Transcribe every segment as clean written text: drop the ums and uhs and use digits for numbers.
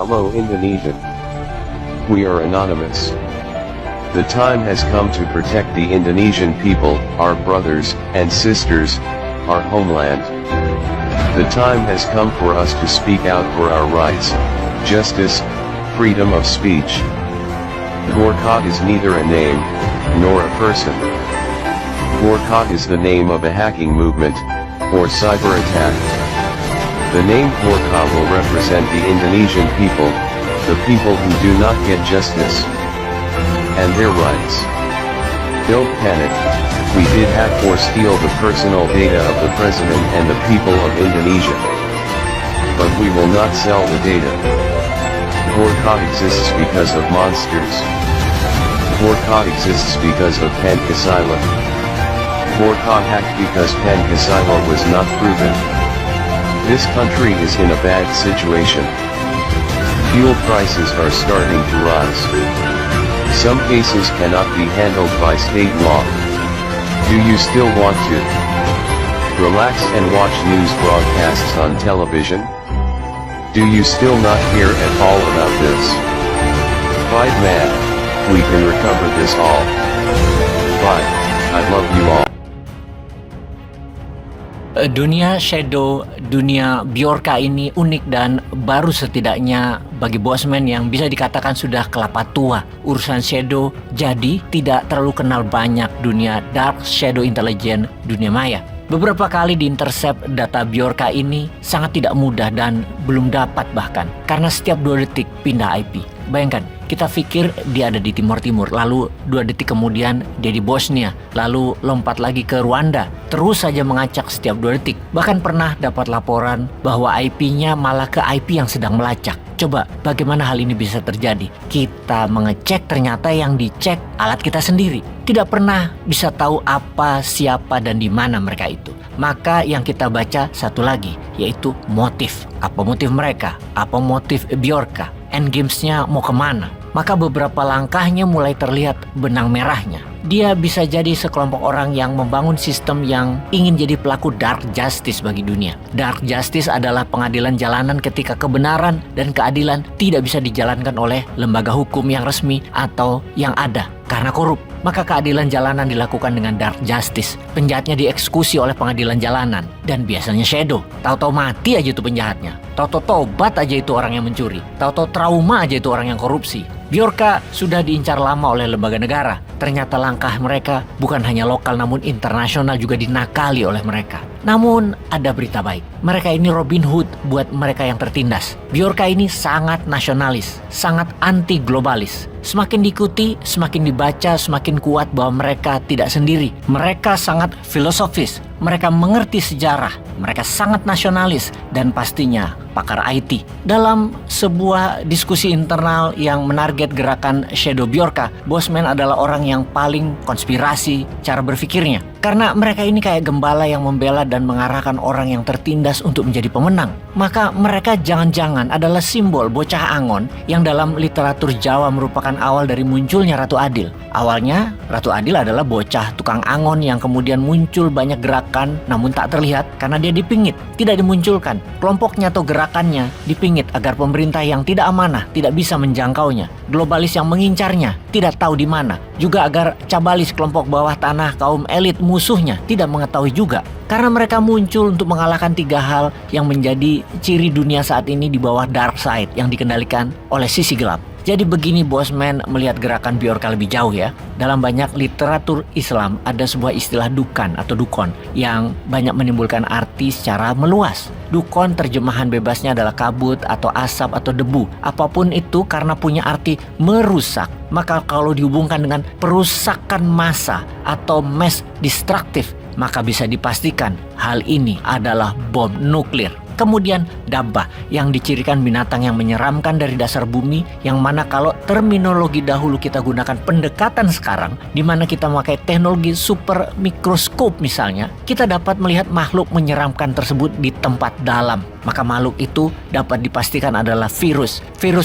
Hello Indonesia. We are anonymous. The time has come to protect the Indonesian people, our brothers and sisters, our homeland. The time has come for us to speak out for our rights, justice, freedom of speech. Gorkha is neither a name, nor a person. Gorkha is the name of a hacking movement, or cyber attack. The name Gorkha will represent the Indonesian people, the people who do not get justice and their rights. Don't panic, we did hack or steal the personal data of the president and the people of Indonesia. But we will not sell the data. Gorkha exists because of monsters. Gorkha exists because of Pancasila. Gorkha hacked because Pancasila was not proven. This country is in a bad situation. Fuel prices are starting to rise. Some cases cannot be handled by state law. Do you still want to relax and watch news broadcasts on television? Do you still not hear at all about this? Fight man, we can recover this all. Bye, I love you all. Dunia Shadow, dunia Bjorka ini unik dan baru setidaknya bagi Bosman yang bisa dikatakan sudah kelapa tua urusan Shadow, jadi tidak terlalu kenal banyak dunia Dark Shadow Intelligence, dunia maya. Beberapa kali diintercept data Bjorka ini sangat tidak mudah dan belum dapat bahkan karena setiap 2 detik pindah IP. Bayangkan, kita pikir dia ada di Timur Timur, lalu 2 detik kemudian dia di Bosnia, lalu lompat lagi ke Rwanda, terus saja mengacak setiap 2 detik. Bahkan pernah dapat laporan bahwa IP-nya malah ke IP yang sedang melacak. Coba, bagaimana hal ini bisa terjadi? Kita mengecek, ternyata yang dicek alat kita sendiri. Tidak pernah bisa tahu apa, siapa, dan di mana mereka itu. Maka yang kita baca satu lagi, yaitu motif. Apa motif mereka? Apa motif Bjorka? Endgamesnya mau kemana? Maka beberapa langkahnya mulai terlihat benang merahnya. Dia bisa jadi sekelompok orang yang membangun sistem yang ingin jadi pelaku dark justice bagi dunia. Dark justice adalah pengadilan jalanan ketika kebenaran dan keadilan tidak bisa dijalankan oleh lembaga hukum yang resmi atau yang ada karena korup. Maka keadilan jalanan dilakukan dengan dark justice. Penjahatnya dieksekusi oleh pengadilan jalanan. Dan biasanya Shadow. Tahu-tahu mati aja itu penjahatnya. Tahu-tahu tobat aja itu orang yang mencuri. Tahu-tahu trauma aja itu orang yang korupsi. Bjorka sudah diincar lama oleh lembaga negara. Ternyata langkah mereka bukan hanya lokal namun internasional juga dinakali oleh mereka. Namun ada berita baik. Mereka ini Robin Hood buat mereka yang tertindas. Bjorka ini sangat nasionalis, sangat anti globalis. Semakin diikuti, semakin dibaca, semakin kuat bahwa mereka tidak sendiri. Mereka sangat filosofis, mereka mengerti sejarah, mereka sangat nasionalis, dan pastinya pakar IT. Dalam sebuah diskusi internal yang menarget gerakan Shadow Bjorka, Bosman adalah orang yang paling konspirasi cara berpikirnya. Karena mereka ini kayak gembala yang membela dan mengarahkan orang yang tertindas untuk menjadi pemenang. Maka mereka jangan-jangan adalah simbol bocah angon yang dalam literatur Jawa merupakan awal dari munculnya Ratu Adil. Awalnya Ratu Adil adalah bocah tukang angon yang kemudian muncul banyak gerakan namun tak terlihat karena dia dipingit, tidak dimunculkan. Kelompoknya atau gerakannya dipingit agar pemerintah yang tidak amanah tidak bisa menjangkaunya. Globalis yang mengincarnya tidak tahu di mana. Juga agar cabalis kelompok bawah tanah kaum elit musuhnya tidak mengetahui juga. Karena mereka muncul untuk mengalahkan 3 hal yang menjadi ciri dunia saat ini di bawah dark side yang dikendalikan oleh sisi gelap. Jadi begini Bosman melihat gerakan Bjorka lebih jauh ya. Dalam banyak literatur Islam ada sebuah istilah dukan atau dukon yang banyak menimbulkan arti secara meluas. Dukon terjemahan bebasnya adalah kabut atau asap atau debu. Apapun itu karena punya arti merusak. Maka kalau dihubungkan dengan perusakan massa atau mass destructive, maka bisa dipastikan hal ini adalah bom nuklir. Kemudian dabbah yang dicirikan binatang yang menyeramkan dari dasar bumi, yang mana kalau terminologi dahulu kita gunakan pendekatan sekarang, di mana kita memakai teknologi super mikroskop misalnya, kita dapat melihat makhluk menyeramkan tersebut di tempat dalam. maka makhluk itu dapat dipastikan adalah virus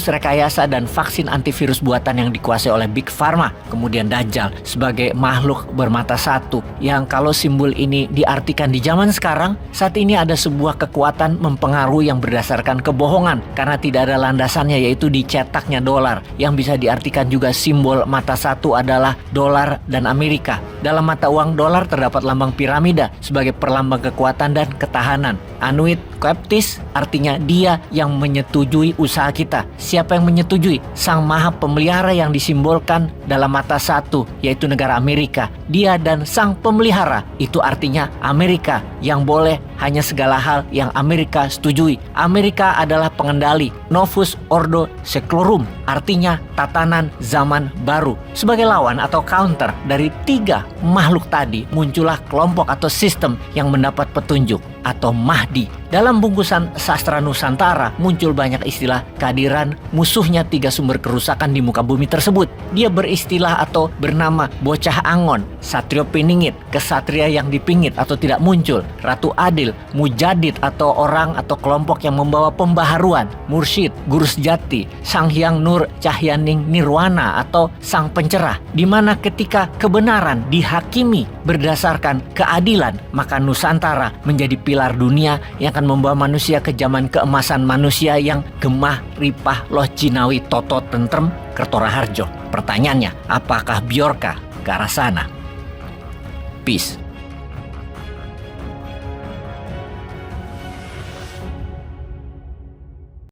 rekayasa dan vaksin antivirus buatan yang dikuasai oleh Big Pharma. Kemudian Dajjal sebagai makhluk bermata satu, yang kalau simbol ini diartikan di zaman sekarang, saat ini ada sebuah kekuatan mempengaruhi yang berdasarkan kebohongan karena tidak ada landasannya, yaitu dicetaknya dolar, yang bisa diartikan juga simbol mata satu adalah dolar dan Amerika. Dalam mata uang dolar terdapat lambang piramida sebagai perlambang kekuatan dan ketahanan. Anuit Coeptis artinya dia yang menyetujui usaha kita. Siapa yang menyetujui? Sang Maha Pemelihara yang disimbolkan dalam mata satu, yaitu negara Amerika. Dia dan Sang Pemelihara, itu artinya Amerika yang boleh hanya segala hal yang Amerika setujui. Amerika adalah pengendali. Novus Ordo Seclorum artinya tatanan zaman baru. Sebagai lawan atau counter dari tiga makhluk tadi, muncullah kelompok atau sistem yang mendapat petunjuk atau Mahdi. Dalam bungkusan sastra Nusantara muncul banyak istilah kehadiran musuhnya tiga sumber kerusakan di muka bumi tersebut. Dia beristilah atau bernama Bocah Angon, Satrio Piningit, kesatria yang dipingit atau tidak muncul, Ratu Adil, Mujadid atau orang atau kelompok yang membawa pembaharuan, Mursyid, Guru Sejati, Sang Hyang Nur Cahyaning Nirwana atau Sang Pencerah, di mana ketika kebenaran dihakimi berdasarkan keadilan, maka Nusantara menjadi pilar dunia yang akan membawa manusia ke zaman keemasan manusia yang gemah, ripah, loh jinawi, toto, tentrem, kertora harjo. Pertanyaannya, apakah Bjorka ke arah sana? Peace.